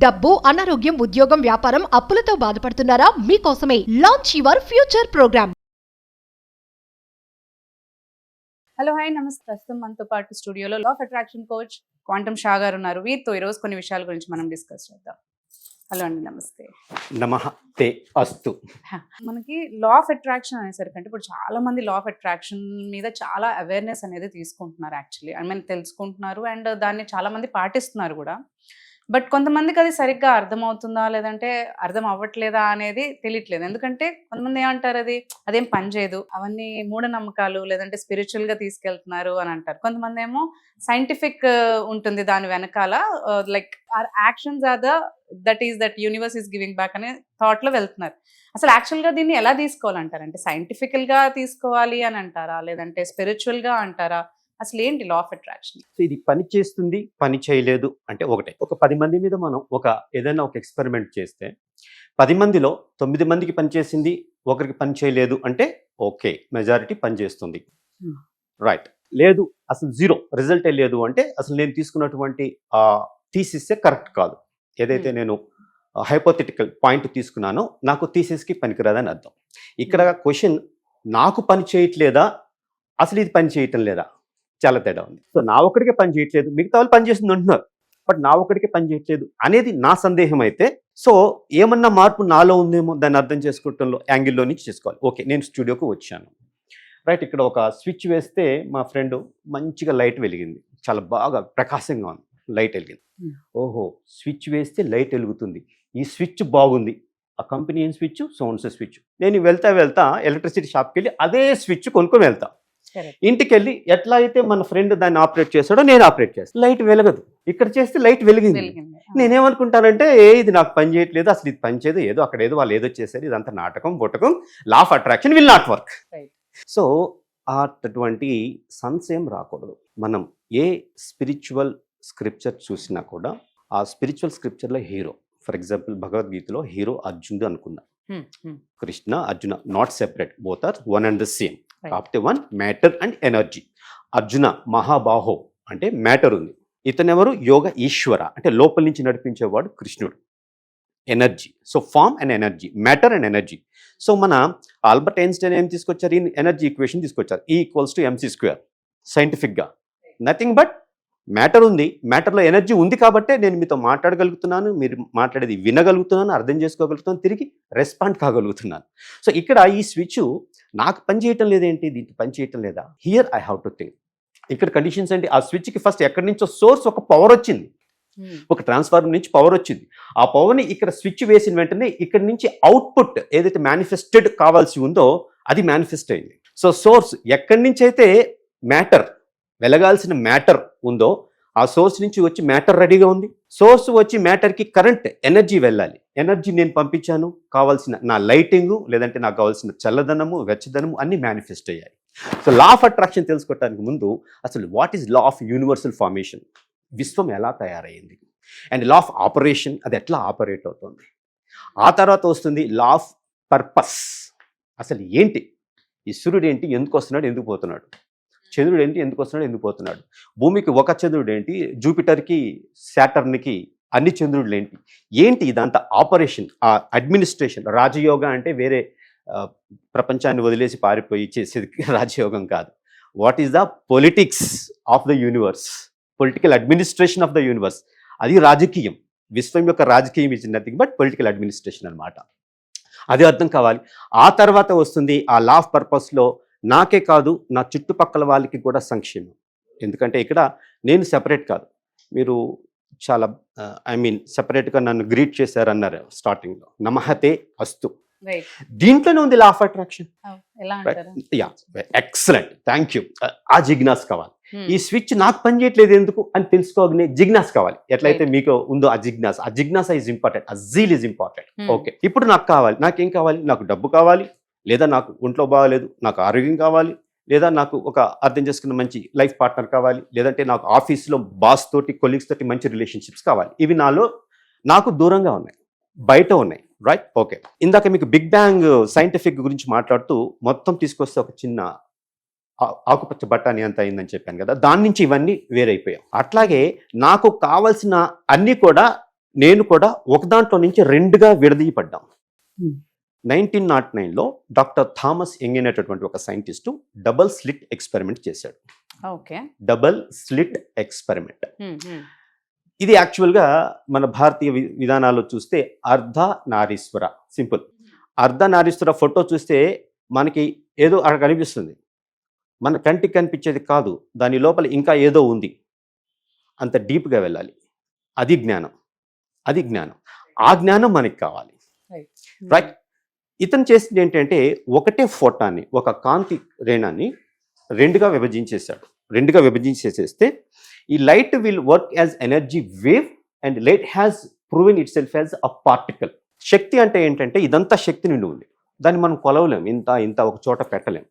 డబ్బు, అనారోగ్యం, ఉద్యోగం, వ్యాపారం, అప్పులతో బాధపడుతున్నారా? మీకోసమే launch your future program. Hello hi నమస్తే. ప్రస్తుతం మనతో పాటు స్టూడియోలో law of attraction coach quantum Shah గారు ఉన్నారు. వీరితో ఈరోజు కొన్ని విషయాల గురించి మనం డిస్కస్ చేద్దాం. హలో అండి, నమస్తే. నమస్తే అస్తు. మనకి లా ఆఫ్ అట్రాక్షన్ అనేసరికి అంటే ఇప్పుడు చాలా మంది లా ఆఫ్ అట్రాక్షన్ మీద చాలా అవేర్నెస్ అనేది తీసుకుంటున్నారు. యాక్చువల్లీ ఐ మీన్ తెలుసుకుంటున్నారు అండ్ దాన్ని చాలా మంది పాటిస్తున్నారు కూడా. బట్ కొంతమందికి అది సరిగ్గా అర్థమవుతుందా లేదంటే అర్థం అవ్వట్లేదా అనేది తెలియట్లేదు. ఎందుకంటే కొంతమంది ఏమంటారు, అదేం పని చేయదు, అవన్నీ మూఢనమ్మకాలు లేదంటే స్పిరిచువల్గా తీసుకెళ్తున్నారు అని అంటారు. కొంతమంది ఏమో సైంటిఫిక్ ఉంటుంది దాని వెనకాల, like our actions or that universe is giving back అనే థాట్లో వెళ్తున్నారు. అసలు యాక్చువల్గా దీన్ని ఎలా తీసుకోవాలంటారు? అంటే సైంటిఫికల్గా తీసుకోవాలి అని అంటారా లేదంటే స్పిరిచువల్గా అంటారా? అసలు ఏంటి లా ఆఫ్ అట్రాక్షన్? ఇది పని చేస్తుంది, పని చేయలేదు అంటే ఒకటే. ఒక 10 మంది మీద మనం ఏదైనా ఒక ఎక్స్పెరిమెంట్ చేస్తే 10 మందిలో 9 మందికి పని చేసింది, ఒకరికి పని చేయలేదు అంటే ఓకే, మెజారిటీ పని చేస్తుంది, రైట్. లేదు అసలు జీరో రిజల్టే లేదు అంటే అసలు నేను తీసుకున్నటువంటి థీసిస్ కరెక్ట్ కాదు. ఏదైతే నేను హైపోథెటికల్ పాయింట్ తీసుకున్నానో నాకు థీసిస్కి పనికిరాదని అర్థం. ఇక్కడ క్వశ్చన్ నాకు పని చేయట్లేదా, అసలు ఇది పని చేయటం లేదా, చాలా తేడా ఉంది. సో నా ఒక్కడికే పని చేయట్లేదు, మిగతా వాళ్ళు పని చేస్తుంది అంటున్నారు, బట్ నా ఒక్కడికే పని చేయట్లేదు అనేది నా సందేహం అయితే, సో ఏమన్నా మార్పు నాలో ఉందేమో దాన్ని అర్థం చేసుకోవటంలో యాంగిల్లో నుంచి చేసుకోవాలి. ఓకే, నేను స్టూడియోకి వచ్చాను, రైట్. ఇక్కడ ఒక స్విచ్ వేస్తే మా ఫ్రెండ్ మంచిగా లైట్ వెలిగింది, చాలా బాగా ప్రకాశంగా ఉంది, లైట్ వెలిగింది. ఓహో, స్విచ్ వేస్తే లైట్ వెలుగుతుంది, ఈ స్విచ్ బాగుంది, ఆ కంపెనీ ఏం స్విచ్, సోన్స్ స్విచ్. నేను వెళ్తా ఎలక్ట్రిసిటీ షాప్కి వెళ్ళి అదే స్విచ్ కొనుక్కొని వెళ్తా. ఇంటికి వెళ్ళి ఎట్లా అయితే మన ఫ్రెండ్ దాన్ని ఆపరేట్ చేస్తాడో నేను ఆపరేట్ చేస్తాను, లైట్ వెలగదు. ఇక్కడ చేస్తే లైట్ వెలిగింది. నేనేమనుకుంటానంటే ఇది నాకు పని చేయట్లేదు, అసలు ఇది పని చేయదు, ఏదో అక్కడ ఏదో వాళ్ళు ఏదో చేశారు, ఇదంతా నాటకం బొటకం, law of attraction will not work. So అటువంటి సన్స్ ఏం రాకూడదు. మనం ఏ స్పిరిచువల్ స్క్రిప్చర్ చూసినా కూడా ఆ స్పిరిచువల్ స్క్రిప్చర్లో హీరో, ఫర్ ఎగ్జాంపుల్ భగవద్గీతలో హీరో అర్జునుడు అనుకుందాం, Krishna Arjuna not separate, both are one and the same. కాకపోతే one matter and energy. Arjuna మహాబాహో అంటే మ్యాటర్ ఉంది, ఇతనెవరు యోగ ఈశ్వర అంటే లోపల నుంచి నడిపించేవాడు కృష్ణుడు, energy. So form and energy, matter and energy. So మన ఆల్బర్ట్ ఐన్స్టైన్ ఏం తీసుకొచ్చారు, ఈ ఎనర్జీ ఈక్వేషన్ తీసుకొచ్చారు, E=mc². సైంటిఫిక్గా నథింగ్ బట్ మ్యాటర్ ఉంది, మ్యాటర్లో ఎనర్జీ ఉంది కాబట్టే నేను మీతో మాట్లాడగలుగుతున్నాను, మీరు మాట్లాడేది వినగలుగుతున్నాను, అర్థం చేసుకోగలుగుతున్నాను, తిరిగి రెస్పాండ్ కాగలుగుతున్నాను. సో ఇక్కడ ఈ స్విచ్ నాకు పని చేయటం లేదేంటి, దీనికి పని చేయటం లేదా, here I have to think. ఇక్కడ కండిషన్స్ ఏంటి, ఆ స్విచ్కి ఫస్ట్ ఎక్కడి నుంచో సోర్స్ ఒక పవర్ వచ్చింది, ఒక ట్రాన్స్ఫార్మర్ నుంచి పవర్ వచ్చింది. ఆ పవర్ని ఇక్కడ స్విచ్ వేసిన వెంటనే ఇక్కడ నుంచి అవుట్పుట్ ఏదైతే మేనిఫెస్టెడ్ కావాల్సి ఉందో అది మేనిఫెస్ట్ అయింది. సో సోర్స్ ఎక్కడి నుంచి అయితే మ్యాటర్ వెలగాల్సిన మ్యాటర్ ఉందో ఆ సోర్స్ నుంచి వచ్చి మ్యాటర్ రెడీగా ఉంది. సోర్స్ వచ్చి మ్యాటర్కి కరెంట్ ఎనర్జీ వెళ్ళాలి, ఎనర్జీ నేను పంపించాను, కావాల్సిన నా లైటింగు లేదంటే నాకు కావాల్సిన చల్లదనము వెచ్చదనము అన్నీ మేనిఫెస్ట్ అయ్యాయి. సో లా ఆఫ్ అట్రాక్షన్ తెలుసుకోవడానికి ముందు అసలు what is law of universal formation, విశ్వం ఎలా తయారైంది, అండ్ లా ఆఫ్ ఆపరేషన్ అది ఎట్లా ఆపరేట్ అవుతుంది. ఆ తర్వాత వస్తుంది లా ఆఫ్ పర్పస్, అసలు ఏంటి, ఈ సూర్యుడు ఏంటి, ఎందుకు వస్తున్నాడు, ఎందుకు పోతున్నాడు, చంద్రుడు ఏంటి, ఎందుకు వస్తున్నాడు, ఎందుకు పోతున్నాడు, భూమికి ఒక చంద్రుడు ఏంటి, జూపిటర్కి శాటర్న్కి అన్ని చంద్రుడులు ఏంటి ఇదంతా ఆపరేషన్, ఆ అడ్మినిస్ట్రేషన్. రాజయోగం అంటే వేరే ప్రపంచాన్ని వదిలేసి పారిపోయి చేసేది రాజయోగం కాదు. What is the politics of the universe, political administration of the universe, అది రాజకీయం. విశ్వం యొక్క రాజకీయం is nothing but political administration అనమాట. అది అర్థం కావాలి. ఆ తర్వాత వస్తుంది ఆ లా ఆఫ్ పర్పస్లో నాకే కాదు నా చుట్టుపక్కల వాళ్ళకి కూడా సంక్షేమం. ఎందుకంటే ఇక్కడ నేను సెపరేట్ కాదు, మీరు చాలా సెపరేట్గా నన్ను గ్రీట్ చేశారన్నారు స్టార్టింగ్లో, నమహతే అస్తు, దీంట్లోనే ఉంది లా of attraction. Excellent, thank you. ఆ జిజ్ఞాస కావాలి. ఈ స్విచ్ నాకు పని చేయట్లేదు ఎందుకు అని తెలుసుకోగానే జిజ్ఞాస కావాలి. ఎట్లయితే మీకు ఉందో ఆ జిజ్ఞాస ఈజ్ ఇంపార్టెంట్, ఆ జీల్ ఈజ్ ఇంపార్టెంట్. ఓకే, ఇప్పుడు నాకు కావాలి, నాకేం కావాలి, నాకు డబ్బు కావాలి, లేదా నాకు ఒంట్లో బాగాలేదు, నాకు ఆరోగ్యం కావాలి, లేదా నాకు ఒక అర్థం చేసుకున్న మంచి లైఫ్ పార్ట్నర్ కావాలి, లేదంటే నాకు ఆఫీస్లో బాస్ తోటి కొలీగ్స్ తోటి మంచి రిలేషన్షిప్స్ కావాలి. ఇవి నాకు దూరంగా ఉన్నాయి, బయట ఉన్నాయి, రైట్. ఓకే, ఇందాక మీకు బిగ్ బ్యాంగ్ సైంటిఫిక్ గురించి మాట్లాడుతూ మొత్తం తీసుకొస్తే ఒక చిన్న ఆకుపచ్చ బట్టాని అంత అయిందని చెప్పాను కదా, దాని నుంచి ఇవన్నీ వేరైపోయాం. అట్లాగే నాకు కావాల్సిన అన్నీ కూడా నేను కూడా ఒక దాంట్లో నుంచి రెండుగా విడదీయపడ్డాం. Hmm. 1909లో డాక్టర్ థామస్ యంగ్ అనేటటువంటి ఒక సైంటిస్టు డబుల్ స్లిట్ ఎక్స్పెరిమెంట్ చేశాడు. ఓకే. డబుల్ స్లిట్ ఎక్స్పెరిమెంట్ ఇది యాక్చువల్గా మన భారతీయ విధానాల్లో చూస్తే అర్ధ నారీశ్వర, సింపుల్. అర్ధ నారీశ్వర ఫోటో చూస్తే మనకి ఏదో అక్కడ కనిపిస్తుంది, మన కంటికి కనిపించేది కాదు, దాని లోపల ఇంకా ఏదో ఉంది. అంత డీప్గా వెళ్ళాలి. అది జ్ఞానం, అది జ్ఞానం. ఆ జ్ఞానం మనకి కావాలి, రైట్? ఇతను చేసింది ఏంటంటే ఒకటే ఫోటాన్ని, ఒక కాంతి రేణాన్ని రెండుగా విభజించేసేస్తే ఈ light will work as energy wave and light has proven itself as a particle. శక్తి అంటే ఏంటంటే ఇదంతా శక్తి నిండి ఉంది, దాన్ని మనం కొలవలేం, ఇంత ఒక చోట పెట్టలేం.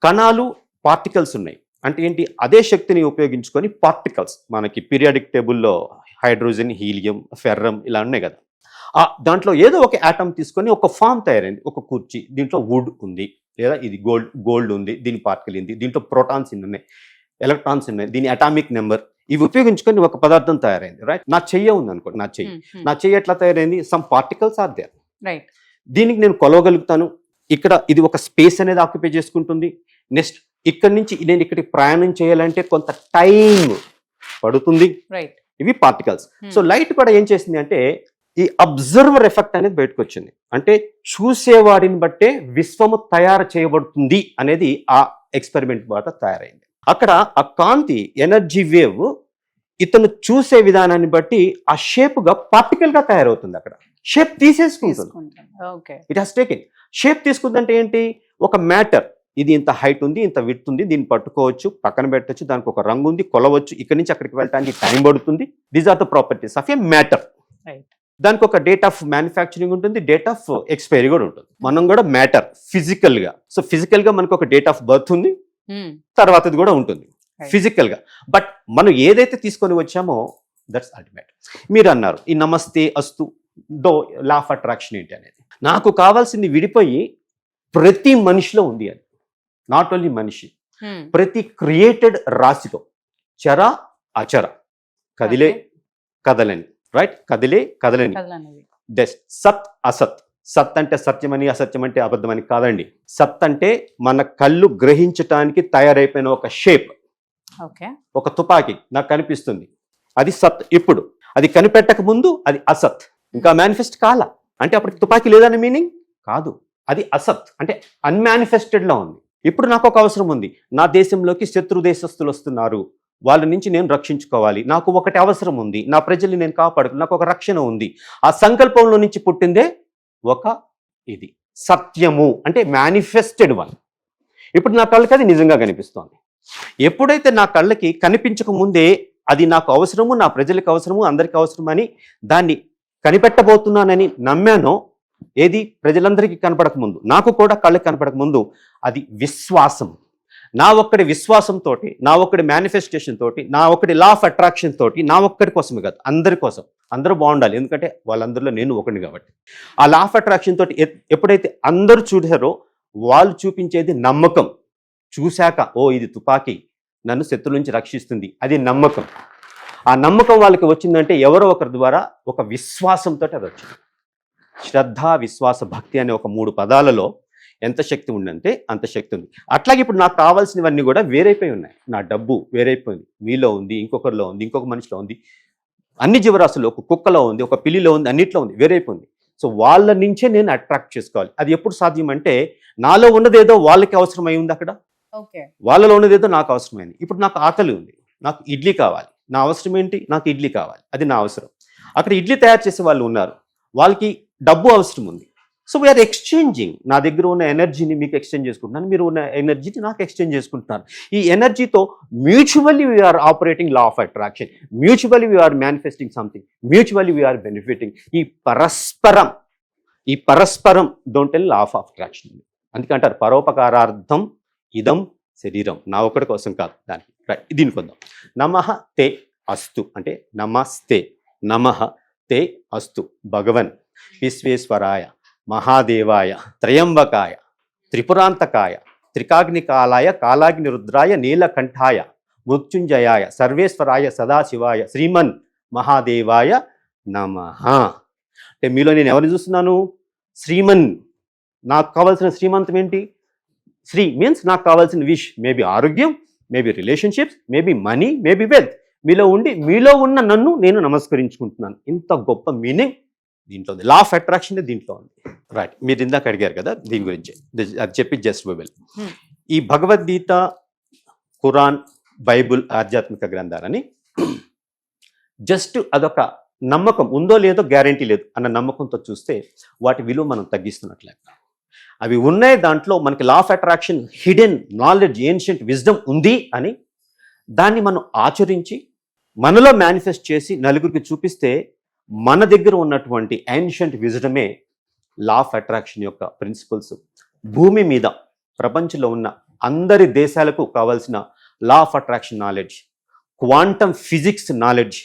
కణాలు పార్టికల్స్ ఉన్నాయి అంటే ఏంటి, అదే శక్తిని ఉపయోగించుకొని పార్టికల్స్ మనకి పీరియాడిక్ టేబుల్లో హైడ్రోజన్, హీలియం, ఫెర్రం ఇలా ఉన్నాయి కదా. దాంట్లో ఏదో ఒక ఆటమ్ తీసుకొని ఒక ఫామ్ తయారైంది, ఒక కుర్చీ, దీంట్లో వుడ్ ఉంది, లేదా ఇది గోల్డ్ ఉంది, దీని పార్టికల్ ఉంది, దీంట్లో ప్రోటాన్స్ ఇన్ని ఉన్నాయి, ఎలక్ట్రాన్స్ ఉన్నాయి, దీని అటామిక్ నెంబర్, ఇవి ఉపయోగించుకొని ఒక పదార్థం తయారైంది, రైట్? నా చెయ్యి ఉంది అనుకో, నా చెయ్యి ఎట్లా తయారైంది, some particles are there, right? దీనికి నేను కొలవగలుగుతాను. ఇక్కడ ఇది ఒక స్పేస్ అనేది ఆక్యుపై చేసుకుంటుంది. నెక్స్ట్ ఇక్కడి నుంచి నేను ఇక్కడికి ప్రయాణం చేయాలంటే కొంత టైం పడుతుంది, రైట్? ఇవి పార్టికల్స్. సో లైట్ కూడా ఏం చేసింది అంటే ఈ అబ్జర్వర్ ఎఫెక్ట్ అనేది బయటకు వచ్చింది. అంటే చూసేవాడిని బట్టే విశ్వము తయారు చేయబడుతుంది అనేది ఆ ఎక్స్పెరిమెంట్ ద్వారా తయారైంది. అక్కడ ఆ కాంతి ఎనర్జీ వేవ్ ఇతను చూసే విధానాన్ని బట్టి ఆ షేప్ గా పార్టికల్ గా తయారవుతుంది. అక్కడ షేప్ తీసేసుకుంటుంది. It has taken shape. తీసుకుందంటే ఏంటి, ఒక మ్యాటర్, ఇది ఇంత హైట్ ఉంది, ఇంత విడ్త్ ఉంది, దీన్ని పట్టుకోవచ్చు, పక్కన పెట్టచ్చు, దానికి ఒక రంగు ఉంది, కొలవచ్చు, ఇక్కడి నుంచి అక్కడికి వెళ్ళడానికి టైం పడుతుంది. These are the properties of a matter. దానికి ఒక డేట్ ఆఫ్ మ్యానుఫ్యాక్చరింగ్ ఉంటుంది, డేట్ ఆఫ్ ఎక్స్పైరీ కూడా ఉంటుంది. మనం కూడా మ్యాటర్ ఫిజికల్ గా, సో ఫిజికల్ గా మనకు ఒక డేట్ ఆఫ్ బర్త్ ఉంది, తర్వాతది కూడా ఉంటుంది ఫిజికల్ గా. బట్ మనం ఏదైతే తీసుకొని వచ్చామో దట్స్ అల్టిమేట్. మీరు అన్నారు ఈ నమస్తే అస్తు దో లా ఆఫ్ అట్రాక్షన్ ఏంటి అనేది. నాకు కావాల్సింది విడిపోయి ప్రతి మనిషిలో ఉంది అది. నాట్ ఓన్లీ మనిషి, ప్రతి క్రియేటెడ్ రాశిలో చర అచర, కదిలే కదలని, రైట్? కదిలే కదలని, సత్ అసత్. సత్ అంటే సత్యమని, అసత్యం అంటే అబద్ధమని కాదండి. సత్ అంటే మన కళ్ళు గ్రహించటానికి తయారైపోయిన ఒక షేప్. ఒక తుపాకీ నాకు కనిపిస్తుంది, అది సత్. ఇప్పుడు అది కనిపెట్టక ముందు అది అసత్, ఇంకా మేనిఫెస్ట్ కాల అంటే అప్పటికి తుపాకీ లేదని మీనింగ్ కాదు. అది అసత్ అంటే అన్మానిఫెస్టెడ్ లో ఉంది. ఇప్పుడు నాకు ఒక అవసరం ఉంది, నా దేశంలోకి శత్రు దేశస్తులు వస్తున్నారు, వాళ్ళ నుంచి నేను రక్షించుకోవాలి, నాకు ఒకటి అవసరం ఉంది, నా ప్రజల్ని నేను కాపాడుకు, నాకు ఒక రక్షణ ఉంది. ఆ సంకల్పంలో నుంచి పుట్టిందే ఒక ఇది సత్యము, అంటే మేనిఫెస్టెడ్ వన్. ఇప్పుడు నా కళ్ళకి అది నిజంగా కనిపిస్తోంది. ఎప్పుడైతే నా కళ్ళకి కనిపించక ముందే అది నాకు అవసరము, నా ప్రజలకు అవసరము, అందరికీ అవసరమని దాన్ని కనిపెట్టబోతున్నానని నమ్మానో, ఏది ప్రజలందరికీ కనపడక ముందు, నాకు కూడా కళ్ళకి కనపడక ముందు, అది విశ్వాసం. నా ఒక్కడి విశ్వాసంతో, నా ఒక్కడి మేనిఫెస్టేషన్ తోటి, నా ఒక్కడి లా ఆఫ్ అట్రాక్షన్ తోటి, నా ఒక్కడి కోసమే కాదు, అందరి కోసం, అందరూ బాగుండాలి, ఎందుకంటే వాళ్ళందరిలో నేను ఒకడిని కాబట్టి. ఆ లా ఆఫ్ అట్రాక్షన్ తోటి ఎప్పుడైతే అందరూ చూసారో, వాళ్ళు చూపించేది నమ్మకం. చూశాక ఓ ఇది తుపాకీ నన్ను శత్రువుల నుంచి రక్షిస్తుంది, అది నమ్మకం. ఆ నమ్మకం వాళ్ళకి వచ్చిందంటే ఎవరో ఒకరి ద్వారా ఒక విశ్వాసంతో అది వచ్చింది. శ్రద్ధ, విశ్వాస, భక్తి అనే ఒక 3 పదాలలో ఎంత శక్తి ఉందంటే అంత శక్తి ఉంది. అట్లాగే ఇప్పుడు నాకు కావాల్సినవన్నీ కూడా వేరైపోయి ఉన్నాయి. నా డబ్బు వేరైపోయింది, మీలో ఉంది, ఇంకొకరిలో ఉంది, ఇంకొక మనిషిలో ఉంది, అన్ని జీవరాశుల్లో, ఒక కుక్కలో ఉంది, ఒక పిల్లిలో ఉంది, అన్నిట్లో ఉంది, వేరైపోయింది. సో వాళ్ళ నుంచే నేను అట్రాక్ట్ చేసుకోవాలి. అది ఎప్పుడు సాధ్యం అంటే నాలో ఉన్నదేదో వాళ్ళకి అవసరమై ఉంది, అక్కడ వాళ్ళలో ఉన్నదేదో నాకు అవసరమైంది. ఇప్పుడు నాకు ఆకలి ఉంది, నాకు ఇడ్లీ కావాలి, నా అవసరం ఏంటి, నాకు ఇడ్లీ కావాలి, అది నా అవసరం. అక్కడ ఇడ్లీ తయారు చేసే వాళ్ళు ఉన్నారు, వాళ్ళకి డబ్బు అవసరం ఉంది. So we are exchanging. నా దగ్గర ఉన్న ఎనర్జీని మీకు ఎక్స్చేంజ్ చేసుకుంటున్నాను, మీరు ఉన్న ఎనర్జీని నాకు ఎక్స్చేంజ్ చేసుకుంటున్నారు. ఈ ఎనర్జీతో mutually we are operating law of attraction, mutually we are manifesting something, mutually we are benefiting. ఈ పరస్పరం don't tell law of attraction. అందుకే అంటారు పరోపకారార్థం ఇదం శరీరం, నా ఒక్కడి కోసం కాదు. దానికి దీనికి వద్దాం. నమః తే అస్తు అంటే నమస్తే, నమః తే అస్తు. భగవన్ విశ్వేశ్వరాయ, మహాదేవాయ, త్రయంబకాయ, త్రిపురాంతకాయ, త్రికాగ్నికాలాయ, కాలాగ్ని రుద్రాయ, నీలకంఠాయ, మృత్యుంజయాయ, సర్వేశ్వరాయ, సదాశివాయ, శ్రీమన్ మహాదేవాయ నమః. అంటే మీలో నేను ఎవరిని చూస్తున్నాను? శ్రీమన్. నాకు కావాల్సిన శ్రీమంతం ఏంటి? శ్రీ మీన్స్ నాకు కావాల్సిన విష్, మేబీ ఆరోగ్యం, maybe relationships, maybe money, maybe wealth. మీలో ఉన్న నన్ను నేను నమస్కరించుకుంటున్నాను. ఇంత గొప్ప మీనింగ్ దీంట్లో ఉంది. లా ఆఫ్ అట్రాక్షన్ దీంట్లో ఉంది. రైట్, మీరు ఇందాక అడిగారు కదా దీని గురించి, అది చెప్పి జస్ట్ విల్. ఈ భగవద్గీత, ఖురాన్, బైబుల్ ఆధ్యాత్మిక గ్రంథాలని జస్ట్ అదొక నమ్మకం, ఉందో లేదో గ్యారంటీ లేదు అన్న నమ్మకంతో చూస్తే వాటి విలువ మనం తగ్గిస్తున్నట్లే. అవి ఉన్నాయి, దాంట్లో మనకి లా of attraction, hidden knowledge, ancient wisdom ఉంది అని దాన్ని మనం ఆచరించి మనలో మేనిఫెస్ట్ చేసి నలుగురికి చూపిస్తే మన దగ్గర ఉన్నటువంటి ఏన్షియంట్ విజ్డమే లా ఆఫ్ అట్రాక్షన్ యొక్క ప్రిన్సిపల్స్. భూమి మీద ప్రపంచంలో ఉన్న అందరి దేశాలకు కావాల్సిన లా of attraction knowledge, quantum physics knowledge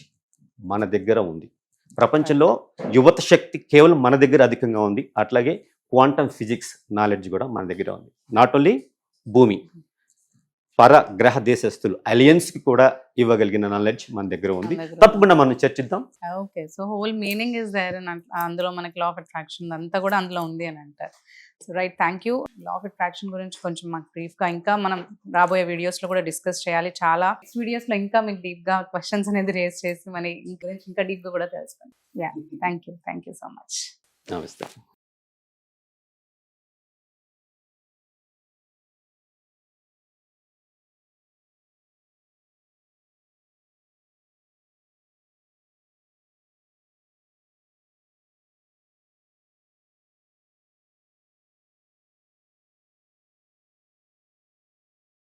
మన దగ్గర ఉంది. ప్రపంచంలో యువత శక్తి కేవలం మన దగ్గర అధికంగా ఉంది. అట్లాగే క్వాంటమ్ ఫిజిక్స్ నాలెడ్జ్ కూడా మన దగ్గర ఉంది. నాట్ ఓన్లీ భూమి, పరగ్రహ దేశస్తులు అలియన్స్కి కూడా ఇవ్వగలిగిన నాలెడ్జ్ మన దగ్గర ఉంది. తప్పకుండా మనం చర్చిద్దాం. Okay, so whole meaning is there, అందులో మనకి లా ఆఫ్ అట్రాక్షన్ అంతా కూడా అందులో ఉంది అని అంటారు. So right, thank you. Law of attraction గురించి కొంచెం మాకు బ్రీఫ్గా ఇంకా మనం రాబోయే వీడియోస్లో కూడా డిస్కస్ చేయాలి. చాలా వీడియోస్లో ఇంకా మీకు డీప్గా క్వశ్చన్స్ అనేది రేస్ చేసి మన గురించి ఇంకా డీప్గా కూడా తెలుసుకోండి. Yeah, thank you so much. నమస్తే.